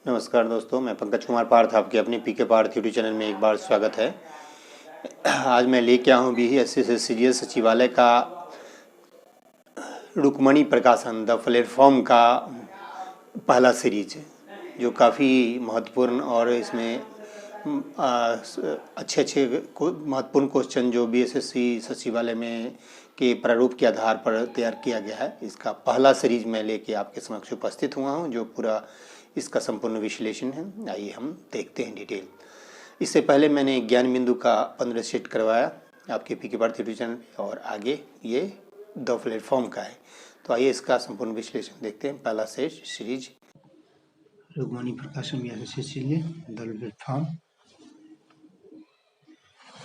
नमस्कार दोस्तों, मैं पंकज कुमार पार्थ आपके अपने पीके पार्थ यूट्यूब चैनल में एक बार स्वागत है। आज मैं लेके आया हूँ BESC CGL सचिवालय का रुक्मणी प्रकाशन द प्लेटफॉर्म का पहला सीरीज, जो काफ़ी महत्वपूर्ण और इसमें अच्छे महत्वपूर्ण क्वेश्चन जो BSSC सचिवालय में के प्रारूप के आधार पर तैयार किया गया है, इसका पहला सीरीज मैं लेके आपके समक्ष उपस्थित हुआ हूँ, जो पूरा इसका संपूर्ण विश्लेषण है। आइए हम देखते हैं डिटेल। इससे पहले मैंने ज्ञान बिंदु का 15 सेट करवाया आपके पीके पार्थ यूट्यूब चैनल, और आगे ये द प्लेटफॉर्म का है। तो आइए इसका संपूर्ण विश्लेषण देखते हैं। पहला सेट सीरीज रुक्मणी प्रकाशन BSSC द प्लेटफॉर्म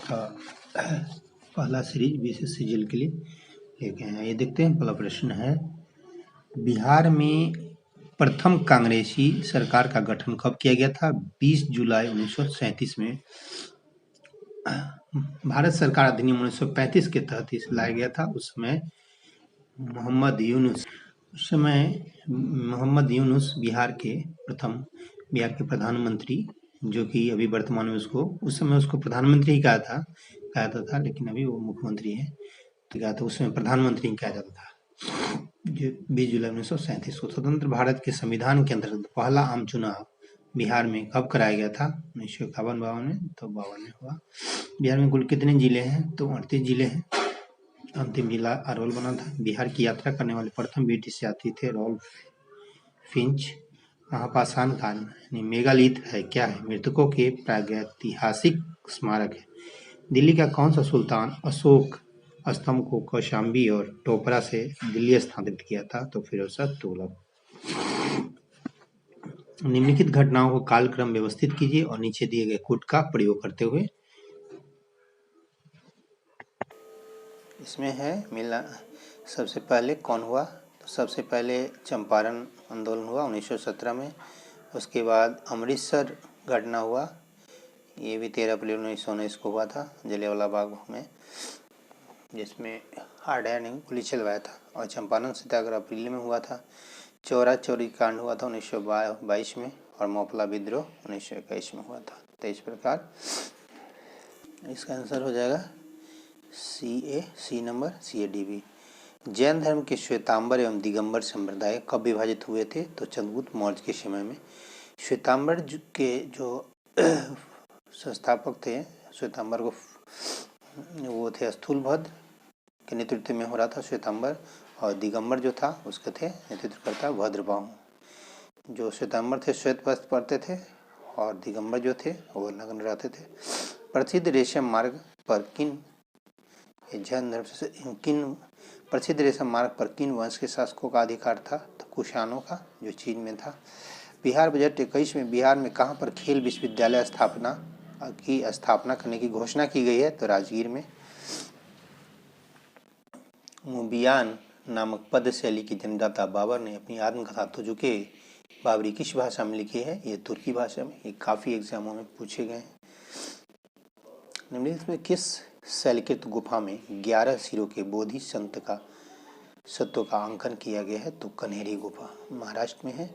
का पहला सीरीज BSSC CGL के लिए लेके आए। ये देखते हैं। पहला प्रश्न है, बिहार में प्रथम कांग्रेसी सरकार का गठन कब किया गया था? 20 जुलाई 1937 में। भारत सरकार अधिनियम 1935 के तहत इसे लाया गया था। उस समय मोहम्मद यूनुस बिहार के प्रधानमंत्री, जो कि अभी वर्तमान में उस समय उसको प्रधानमंत्री ही कहता था, लेकिन अभी वो मुख्यमंत्री है। तो क्या था, उस समय प्रधानमंत्री कहा जाता था। 20 जुलाई 1937 को स्वतंत्र भारत के संविधान के अंतर्गत पहला आम चुनाव बिहार में कब कराया गया था? 1951-52 में। तो 52 में हुआ। बिहार में कुल कितने जिले हैं? तो 38 जिले हैं। अंतिम जिला अरवल बना था। बिहार की यात्रा करने वाले प्रथम ब्रिटिश यात्री थे रॉल्फ फिंच। महापाषाण काल यानी मेगालिथ है क्या है? मृतकों के प्रागैतिहासिक स्मारक है। दिल्ली का कौन सा सुल्तान अशोक स्तंभ को कौशाम्बी और टोपरा से दिल्ली स्थानांतरित किया था? तो फिरोजशाह तुगलक। निम्नलिखित घटनाओं को कालक्रम व्यवस्थित कीजिए और नीचे दिए गए कोड का प्रयोग करते हुए। इसमें है मिला। सबसे पहले कौन हुआ? तो सबसे पहले चंपारण आंदोलन हुआ 1917 में। उसके बाद अमृतसर घटना हुआ, ये भी 13 अप्रैल 1919 को हुआ था, जलियांवाला बाग में, जिसमें हार्डर ने गोली चलवाया था। और चंपारण सत्याग्रह अप्रैल में हुआ था। चौरा चौरी कांड हुआ था 1922 में, और मोपला विद्रोह 1921 में हुआ था। तो इस प्रकार इसका आंसर हो जाएगा सी नंबर CADB। जैन धर्म के श्वेतांबर एवं दिगंबर संप्रदाय कब विभाजित हुए थे? तो चंद्रगुप्त मौर्य के समय में। श्वेतांबर के जो संस्थापक थे, श्वेतांबर को वो थे स्थूलभद्र के नेतृत्व में हो रहा था श्वेतांबर, और दिगंबर जो था उसके थे नेतृत्वकर्ता भद्रबाहु। जो श्वेतांबर थे श्वेत वस्त्र पहनते थे, और दिगंबर जो थे वो नग्न रहते थे। प्रसिद्ध रेशम मार्ग पर प्रसिद्ध रेशम मार्ग पर किन वंश के शासकों का अधिकार था? तो कुषाणों का, जो चीन में था। बिहार बजट 21 में बिहार में कहाँ पर खेल विश्वविद्यालय स्थापना करने की घोषणा की गई है? तो राजगीर में। मुबियान नामक पद्य शैली के जन्मदाता बाबर ने अपनी आत्मकथा तुजुके बाबरी किस भाषा में लिखी है? ये तुर्की भाषा में। ये काफ़ी एग्जामों में पूछे गए हैं। निम्नलिखित में किस शैलकृत गुफा में 11 सिरों के बोधि सत्व का अंकन किया गया है? तो कन्हेरी गुफा महाराष्ट्र में है।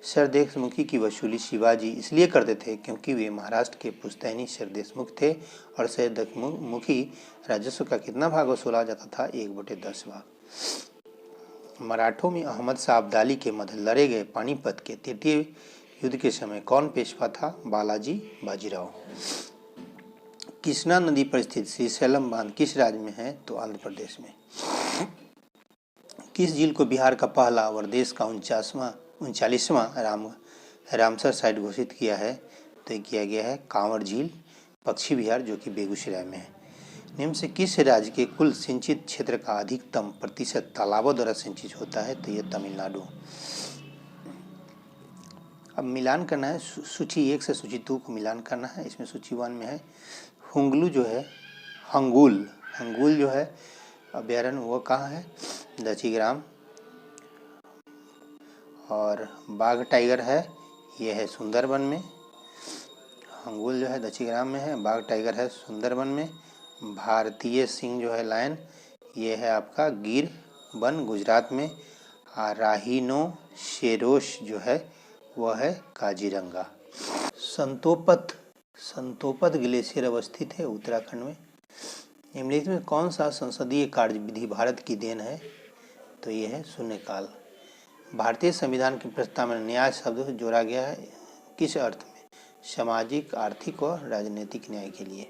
सरदेशमुखी की वसूली शिवाजी इसलिए करते थे क्योंकि वे महाराष्ट्र के पुश्तैनी सरदेशमुख थे, और सरदेशमुखी राजस्व का कितना भाग वसूला जाता था? 1/10 भाग। मराठों में अहमद शाह अब्दाली के मध्य लड़े गए पानीपत के तृतीय युद्ध के समय कौन पेशवा था? बालाजी बाजीराव। कृष्णा नदी पर स्थित श्रीशैलम बांध किस राज्य में है? तो आंध्र प्रदेश में। किस झील को बिहार का पहला और देश का 39वां रामसर साइट घोषित किया है? तो किया गया है कांवर झील, पश्चिम बिहार, जो कि बेगूसराय में है। निम्न से किस राज्य के कुल सिंचित क्षेत्र का अधिकतम प्रतिशत तालाबों द्वारा सिंचित होता है? तो यह तमिलनाडु। अब मिलान करना है, सूची 1 से सूची 2 को मिलान करना है। इसमें सूची 1 में है हुंगलू जो है, हंगुल जो है अभ्यारण्य, वो कहाँ है? दक्षिग्राम। और बाघ टाइगर है, ये है सुंदरबन में। हंगुल जो है दक्षिग्राम में है, बाघ टाइगर है सुंदरबन में। भारतीय सिंह जो है लायन, ये है आपका गिर वन गुजरात में। राहिनो शेरोश जो है वह है काजीरंगा। संतोपत ग्लेशियर अवस्थित है उत्तराखंड में। निम्नलिखित में कौन सा संसदीय कार्यविधि भारत की देन है? तो ये है शून्यकाल। भारतीय संविधान के प्रस्ताव में न्याय शब्द जोड़ा गया है किस अर्थ में? सामाजिक, आर्थिक और राजनीतिक न्याय के लिए।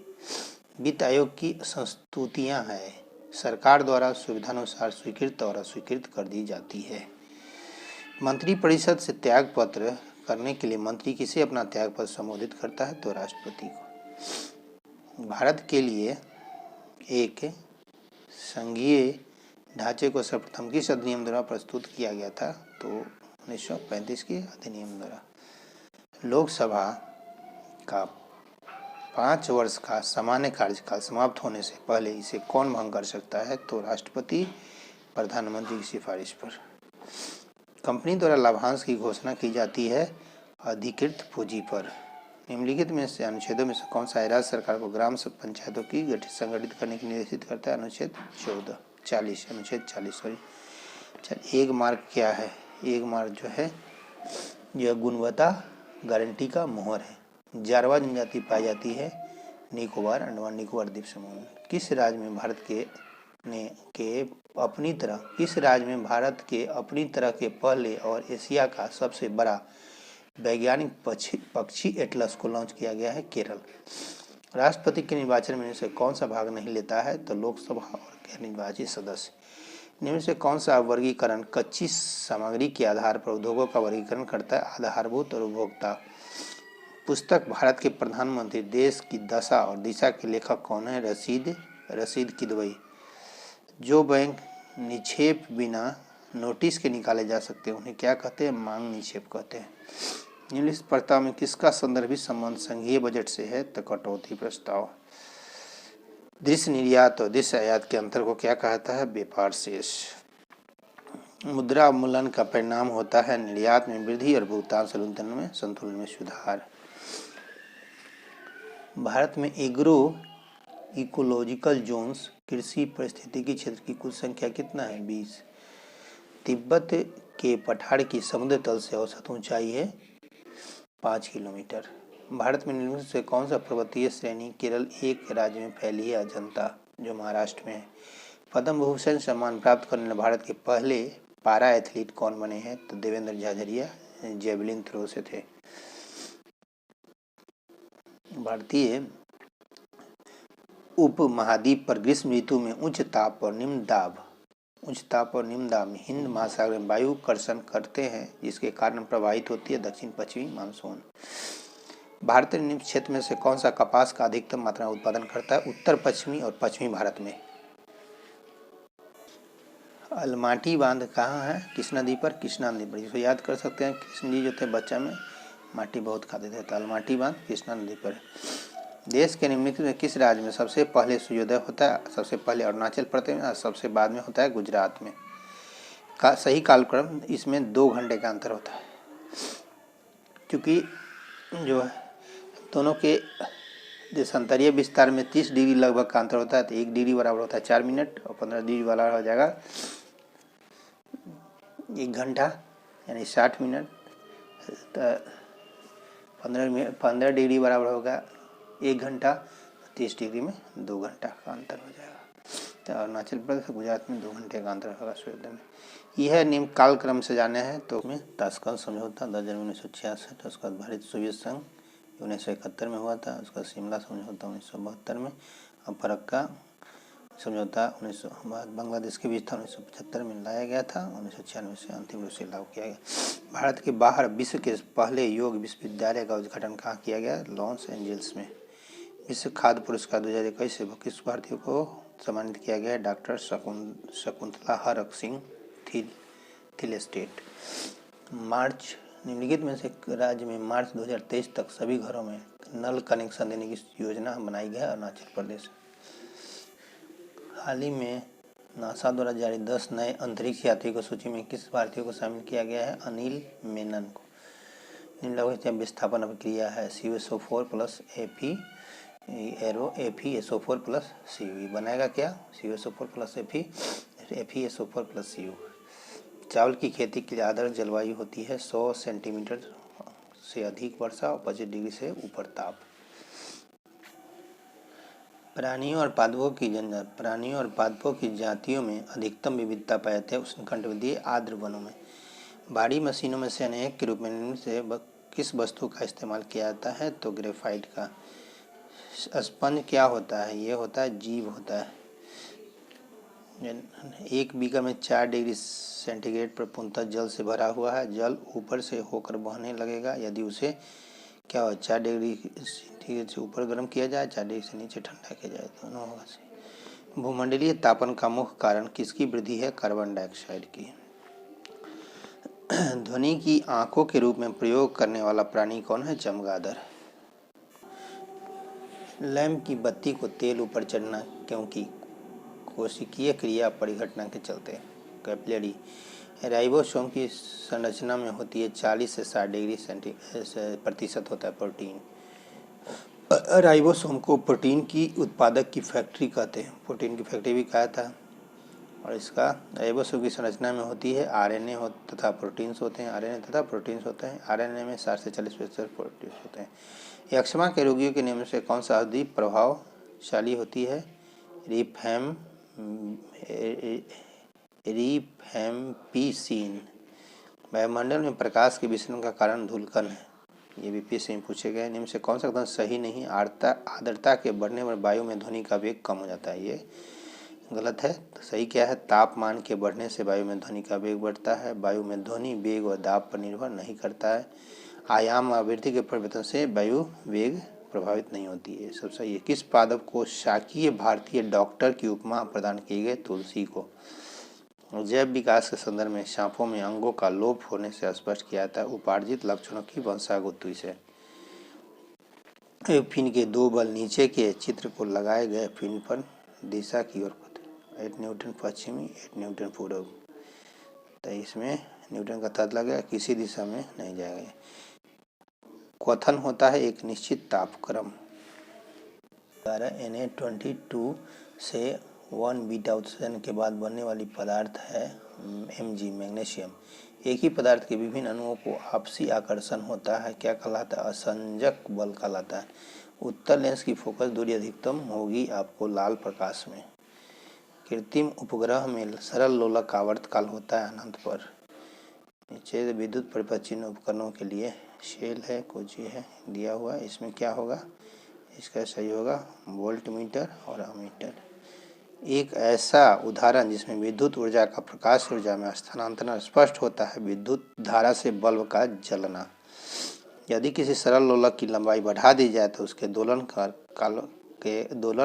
वित्त आयोग की संस्तुतियां हैं, सरकार द्वारा सुविधानुसार स्वीकृत और अस्वीकृत कर दी जाती है। मंत्रिपरिषद से त्याग पत्र करने के लिए मंत्री किसे अपना त्याग पत्र संबोधित करता है? तो राष्ट्रपति को। भारत के लिए एक संघीय ढांचे को सर्वप्रथम किस अधिनियम द्वारा प्रस्तुत किया गया था? तो 1935 के अधिनियम द्वारा। लोकसभा का 5 वर्ष का सामान्य कार्यकाल समाप्त होने से पहले इसे कौन भंग कर सकता है? तो राष्ट्रपति प्रधानमंत्री की सिफारिश पर। कंपनी द्वारा लाभांश की घोषणा की जाती है अधिकृत पूंजी पर। निम्नलिखित में से अनुच्छेदों में से कौन सा राज्य सरकार को ग्राम पंचायतों की संगठित करने के लिए निर्देशित करता है? अनुच्छेद 40 एक मार्क क्या है? एक मार्क जो है यह गुणवत्ता गारंटी का मोहर है। जारवा जनजाति पाई जाती है निकोबार, अंडमान निकोबार द्वीप समूह में। किस राज्य में भारत के अपनी तरह के पहले और एशिया का सबसे बड़ा वैज्ञानिक पक्षी एटलस को लॉन्च किया गया है? केरल। राष्ट्रपति के निर्वाचन में से कौन सा भाग नहीं लेता है? तो लोकसभा और गैर निर्वाचित सदस्य। निम्न से कौन सा वर्गीकरण कच्ची सामग्री के आधार पर उद्योगों का वर्गीकरण करता है? आधारभूत और उपभोक्ता। पुस्तक भारत के प्रधानमंत्री देश की दशा और दिशा के लेखक कौन है? रशीद किदवई। जो बैंक निक्षेप बिना नोटिस के निकाले जा सकते हैं उन्हें क्या कहते हैं? मांग निक्षेप कहते हैं। निम्नलिखित प्रस्ताव में किसका संदर्भित संबंध संघीय बजट से है? तो कटौती प्रस्ताव। दृश्य निर्यात और दृश्य आयात के अंतर को क्या कहता है? व्यापार शेष। मुद्रा अवमूल्यन का परिणाम होता है निर्यात में वृद्धि और भुगतान संतुलन में सुधार। भारत में एग्रो इकोलॉजिकल जोन्स कृषि पारिस्थितिकी क्षेत्र की कुल संख्या कितना है? 20। तिब्बत के पठार की समुद्र तल से औसत ऊंचाई है 5 किलोमीटर। भारत में निम्नलिखित से कौन सा पर्वतीय श्रेणी केवल एक राज्य में फैली है? अजंता, जो महाराष्ट्र में है। पद्म भूषण सम्मान प्राप्त करने वाले भारत के पहले पारा एथलीट कौन बने हैं? तो देवेंद्र झाझरिया जेवलिन थ्रो से थे। भारतीय उप महाद्वीप पर ग्रीष्म ऋतु में उच्च ताप और निम्न दाब हिंद महासागर में वायु कर्षण करते हैं, जिसके कारण प्रभावित होती है दक्षिण पश्चिमी मानसून। भारत निम्न क्षेत्र में से कौन सा कपास का अधिकतम मात्रा में उत्पादन करता है? उत्तर पश्चिमी और पश्चिमी भारत में। अलमाटी बांध कहाँ है? कृष्णा नदी पर। इसको याद कर सकते हैं। कृष्ण जी जो थे बच्चा में माटी बहुत खाते थे, तो अलमाटी बांध कृष्णा नदी पर। देश के निम्नलिखित में किस राज्य में सबसे पहले सूर्योदय होता है? सबसे पहले अरुणाचल प्रदेश में और सबसे बाद में होता है गुजरात में। सही कालक्रम इसमें 2 घंटे का अंतर होता है, क्योंकि जो है दोनों के देशांतरीय विस्तार में 30 डिग्री लगभग का अंतर होता है, तो 1 डिग्री बराबर होता है 4 मिनट और 15 डिग्री वाला हो जाएगा 1 घंटा, यानी 60 मिनट। तो 15 डिग्री बराबर होगा 1 घंटा, 30 डिग्री में 2 घंटा का अंतर हो जाएगा। तो अरुणाचल प्रदेश और गुजरात में 2 घंटे का अंतर होगा सूर्योदय में। यह निम्न कालक्रम से जाने हैं तो में ताशकंद समझौता 10 जनवरी 1966, उसके बाद भारत सोवियत संघ 1971 में हुआ था, उसका शिमला समझौता 1972 में, और फरक्का समझौता 1900 बांग्लादेश के बीच था 1975 में लाया गया था, 1996 से अंतिम रूप से लागू किया गया। भारत के बाहर विश्व के पहले योग विश्वविद्यालय का उद्घाटन कहाँ किया गया? लॉस एंजल्स में। विश्व खाद्य पुरस्कार 2021 से किस भारतीय को सम्मानित किया गया है? डॉक्टर शकुंतला हरक सिंह थिलेस्टेट। मार्च निम्नलिखित में से राज्य में मार्च 2023 तक सभी घरों में नल कनेक्शन देने की योजना बनाई गई है? अरुणाचल प्रदेश। हाल ही में नासा द्वारा जारी 10 नए अंतरिक्ष यात्री को सूची में किस भारतीय को शामिल किया गया है? अनिल मेनन को। निम्नलिखित विस्थापन अभिक्रिया है CuSO4 plus FeSO4 plus Cu बनाएगा क्या? CuSO4 plus FeSO4 plus Cu। चावल की खेती के लिए आदर्श जलवायु होती है 100 सेंटीमीटर से अधिक वर्षा और 25 डिग्री से ऊपर ताप। प्राणियों और पादपों की जातियों में अधिकतम विविधता पाई जाती है उष्णकटिबंधीय आर्द्र वनों में। भारी मशीनों में से अनेक के रूप में निम्न से किस वस्तु का इस्तेमाल किया जाता है? तो ग्रेफाइट का। स्पंज क्या होता है? ये होता है जीव होता है। 1 बीघा में 4 डिग्री सेंटीग्रेड पर पूर्णतः जल से भरा हुआ है। जल ऊपर से होकर बहने लगेगा यदि उसे क्या हो 4 डिग्री सेंटीग्रेड से ऊपर गर्म किया जाए, 4 डिग्री से नीचे ठंडा किया जाए, दोनों होगा। भूमंडलीय तापन का मुख्य कारण किसकी वृद्धि है? कार्बन डाइऑक्साइड की। ध्वनि की आंखों के रूप में प्रयोग करने वाला प्राणी कौन है? चमगादड़। लैंप की बत्ती को तेल ऊपर चढ़ना क्योंकि कोशिकीय क्रिया परिघटना के चलते। कैपिलरी। राइबोसोम की संरचना में होती है 40 से 60 डिग्री प्रतिशत होता है प्रोटीन। राइबोसोम को प्रोटीन की उत्पादक की फैक्ट्री कहते हैं, प्रोटीन की फैक्ट्री भी कहा था। और इसका राइबोसोम की संरचना में होती है आरएनए तथा प्रोटीन्स होते हैं। आरएनए तथा प्रोटीन्स होते हैं। आरएनए में 60 से 40% प्रोटीन्स होते हैं। यक्ष्मा के रोगियों के नियम से कौन सा औषधि प्रभावशाली होती है? रिफैम्पिसिन। वायुमंडल में प्रकाश के विसरण का कारण धूलकण है। ये भी पीएससी में पूछे गए। निम्न से कौन सा कथन सही नहीं? आर्द्रता के बढ़ने पर वायु में ध्वनि का वेग कम हो जाता है, ये गलत है। तो सही क्या है? तापमान के बढ़ने से वायु में ध्वनि का वेग बढ़ता है। वायु में ध्वनि वेग और दाब पर निर्भर नहीं करता है। आयाम आवृत्ति के परिवर्तन से वायु वेग प्रभावित नहीं होती है, सब सही है। किस पादप को शाकीय भारतीय डॉक्टर की उपमा प्रदान की गई? तुलसी को। जैव विकास के संदर्भ में सांपों में अंगों का लोप होने से स्पष्ट किया जाता है उपार्जित लक्षणों की वंशागुत्ती से। फिन के 2 बल नीचे के चित्र को लगाए गए फिन पर दिशा की ओर 8 न्यूटन पश्चिमी, 8 न्यूटन पूर्व। तो इसमें न्यूटन का तर्क लगेगा, किसी दिशा में नहीं जाएगा। क्वथन होता है एक निश्चित तापक्रम। Na22 से 1 बीटा उत्सर्जन के बाद बनने वाली पदार्थ है Mg, मैग्नीशियम। एक ही पदार्थ के विभिन्न अणुओं को आपसी आकर्षण होता है, क्या कहलाता है? असंजक बल कहलाता है। उत्तल लेंस की फोकस दूरी अधिकतम होगी आपको लाल प्रकाश में। कृत्रिम उपग्रह में सरल लोलक आवर्तकाल होता है अनंत पर। नीचे विद्युत परिपथ चिन्ह उपकरणों के लिए शेल है, कुछ है दिया हुआ। इसमें क्या होगा? इसका सही होगा वोल्ट मीटर और अमीटर। एक ऐसा उदाहरण जिसमें विद्युत ऊर्जा का प्रकाश ऊर्जा में स्थानांतरण स्पष्ट होता है विद्युत धारा से बल्ब का जलना। यदि किसी सरल लोलक की लंबाई बढ़ा दी जाए तो उसके दोलन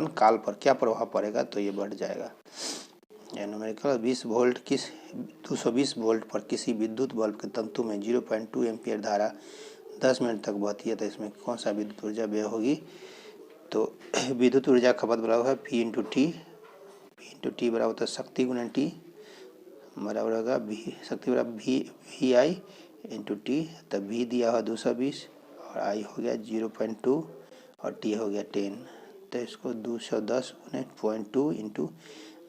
काल पर क्या प्रभाव पड़ेगा? तो ये बढ़ जाएगा। न्यूमेरिकल 220 वोल्ट पर किसी विद्युत बल्ब के तंतु में 0.2 एम्पियर धारा 10 मिनट तक बहती है, तो इसमें कौन सा विद्युत ऊर्जा व्यय होगी? तो विद्युत ऊर्जा खपत बराबर है P इंटू टी। बराबर होता है शक्ति गुणन टी, बराबर होगा शक्ति बराबर वी आई इंटू टी। तब V दिया हुआ 220 और I हो गया 0.2 और T हो गया 10। तो इसको 210 गुणे 0.2 इंटू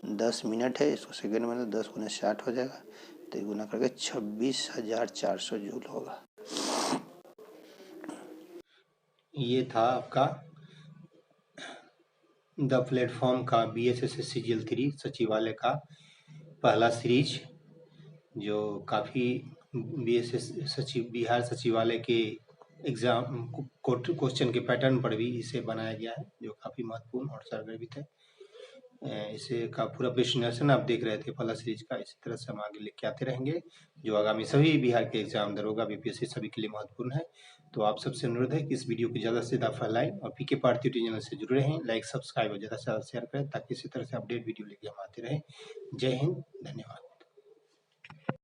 10 मिनट है, इसको सेकेंड में 10 गुणे 60 हो जाएगा। तो गुना करके 26,400 जूल होगा। ये था आपका द प्लेटफॉर्म का BSS CGL 3 सचिवालय का पहला सीरीज, जो काफ़ी बिहार सचिवालय के एग्जाम क्वेश्चन के पैटर्न पर भी इसे बनाया गया है, जो काफ़ी महत्वपूर्ण और सारगर्भित है। इसे का पूरा प्रेजेंटेशन आप देख रहे थे पहला सीरीज का। इसी तरह से हम आगे लेके आते रहेंगे, जो आगामी सभी बिहार के एग्जाम दरोगा BPSC सभी के लिए महत्वपूर्ण है। तो आप सबसे अनुरोध है कि इस वीडियो को ज़्यादा से ज़्यादा फैलाएं और PK पार्थी चैनल से जुड़े रहें। लाइक सब्सक्राइब और ज़्यादा से ज़्यादा शेयर करें ताकि इसी तरह से अपडेट वीडियो लेके हम आते रहें। जय हिंद, धन्यवाद।